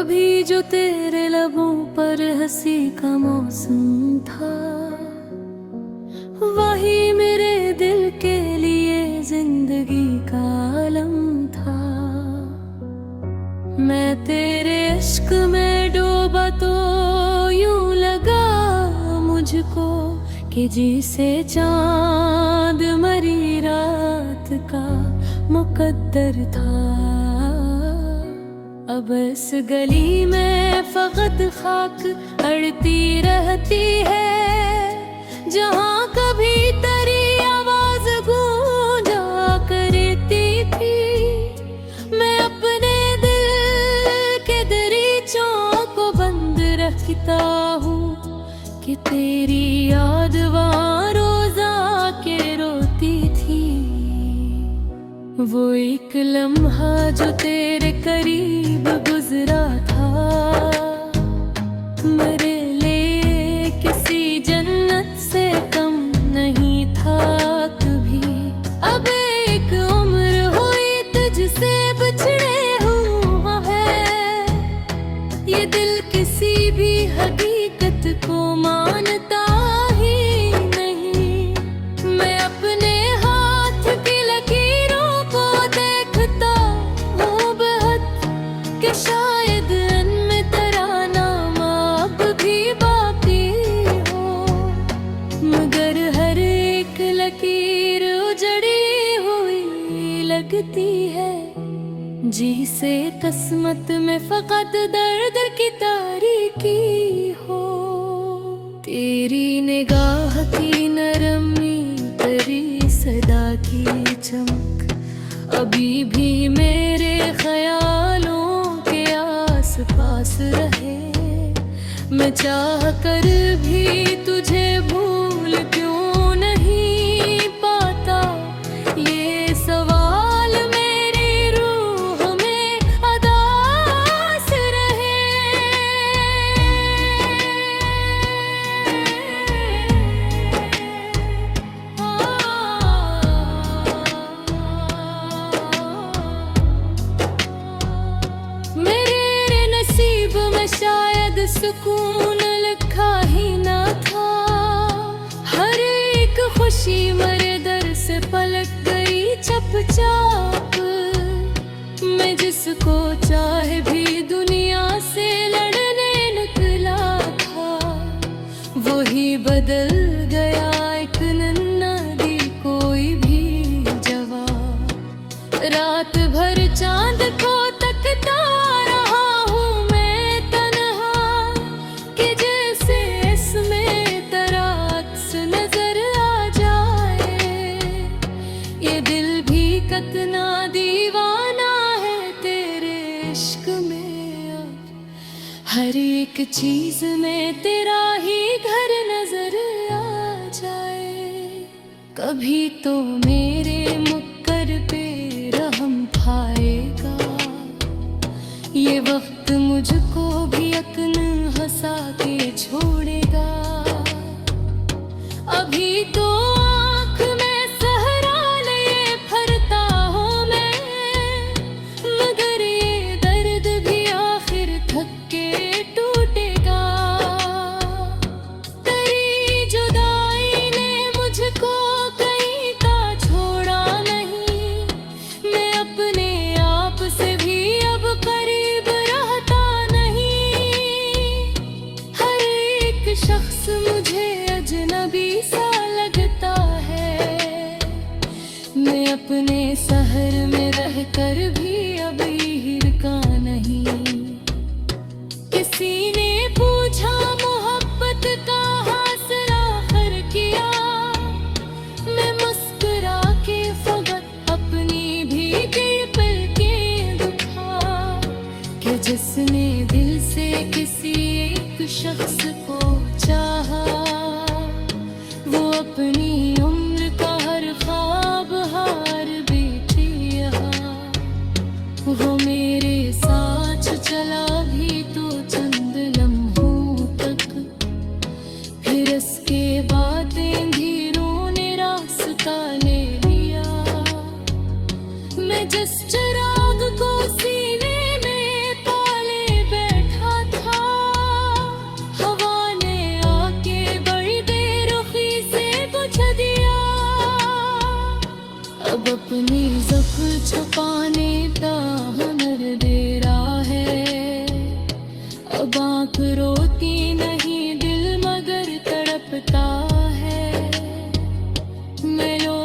कभी जो तेरे लबों पर हंसी का मौसम था, वही मेरे दिल के लिए जिंदगी का आलम था। मैं तेरे इश्क में डूबा तो यूं लगा मुझको कि जिसे चांद मरी रात का मुकद्दर था। अब इस गली में फकत खाक अड़ती रहती है, जहाँ कभी तेरी आवाज गूंजा करती थी। मैं अपने दिल के दरीचों को बंद रखता हूँ कि तेरी याद वहाँ रोज आके रोती थी। वो एक लम्हा जो तेरे करीब गुजरा था, मेरे लिए किसी जन्नत से कम नहीं था कभी। अब एक उम्र हुई तुझसे बिछड़े हुआ है, ये दिल किसी भी हकीकत को मानता ही नहीं। मैं अपने हाथ की लकीरों को देखता हूँ बहुत, कि शायद इनमें तेरा नाम अब भी बाकी हो। मगर हर एक लकीर उजड़ी हुई लगती है, जिसे किस्मत में फकत दर्द की तारीकी हो। तेरी निगाह की नरमी, तेरी सदा की चमक अभी भी मेरे ख्यालों के आस पास रहे। मैं चाह कर भी तुझे भूल क्यों नहीं पाता, ये सवाल मेरी रूह में अदास रहे। मेरे नसीब में शायद सुकून लिखा ही ना था। हर एक खुशी मेरे दर से पलट गई चुपचाप। मैं जिसको चाहे भी दुनिया से लड़ने निकला था, वही बदल गया एक नन्हा दी कोई भी जवाब। रात भर चांद को तकता रहा हूँ मैं तन्हा, कि जैसे इसमें तेरा अक्स नजर आ जाए। ये दिल भी कितना दीवाना है तेरे इश्क में, अब हर एक चीज में तेरा ही घर नजर आ जाए। कभी तो मेरे मुक्कर पे रहम खाएगा, ये वक्त मुझको भी यकन हंसा के छोड़ेगा। अभी तो आँख में सहरा लिए फरता हूँ मैं, मगर ये दर्द भी आखिर थक के टूटेगा। तेरी जुदाई ने मुझको कहीं का छोड़ा नहीं, मैं अपने आप से भी अब करीब रहता नहीं। हर एक शख्स मुझे अजनबी सा लगता है, मैं अपने शहर में रहकर भी अब हिर का नहीं। किसी ने पूछा मोहब्बत का हासिल आखिर किया, मैं मुस्कुरा के फकत अपनी भीगी पलकें दुखा, कि जिसने दिल से किसी एक शख्स को चाहा, वो अपनी उम्र का हर ख्वाब हार बैठी यहाँ। वो मेरे साथ चला भी तो चंद लम्हों तक, फिर इसके बाद अंधेरों ने रास्ता ले लिया। मैं जिस चिराग को सीने में पाले बैठ आँख रोती नहीं दिल मगर तड़पता है। मैं रो